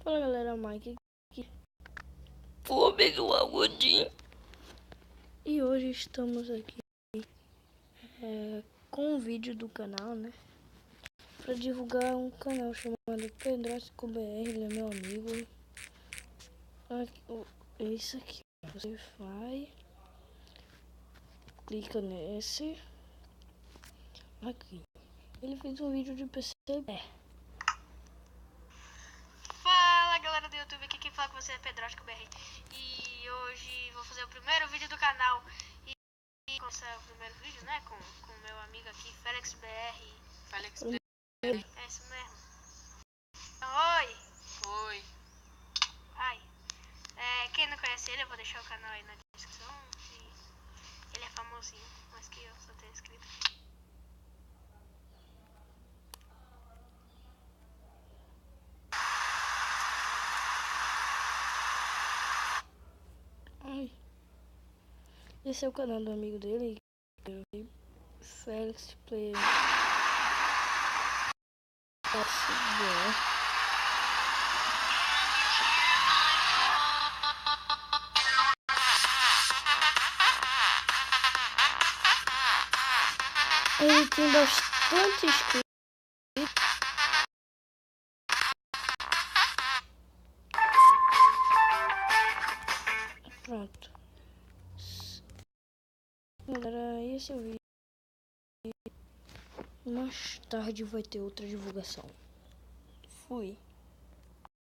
Fala galera, Mike aqui. Vou beber um aguadinho. E hoje estamos aqui com um vídeo do canal, né? Pra divulgar um canal chamado Pedróstico BR, ele é meu amigo. É isso aqui. Você vai, clica nesse. Aqui. Ele fez um vídeo de PCB. Fala galera do YouTube, aqui quem fala com você é Pedróstico BR. E hoje vou fazer o primeiro vídeo do canal. E começar o primeiro vídeo, né? Com o meu amigo aqui, Felix BR. Felix BR. É isso mesmo. Oi! Oi. Ai. Quem não conhece ele, eu vou deixar o canal aí na descrição. E ele é famosinho, mas que eu só tenho inscrito. Esse é o canal do amigo dele, Felix Player. Ele tem bastante inscritos. Pronto. Galera, esse é o vídeo. Mais tarde vai ter outra divulgação. Fui.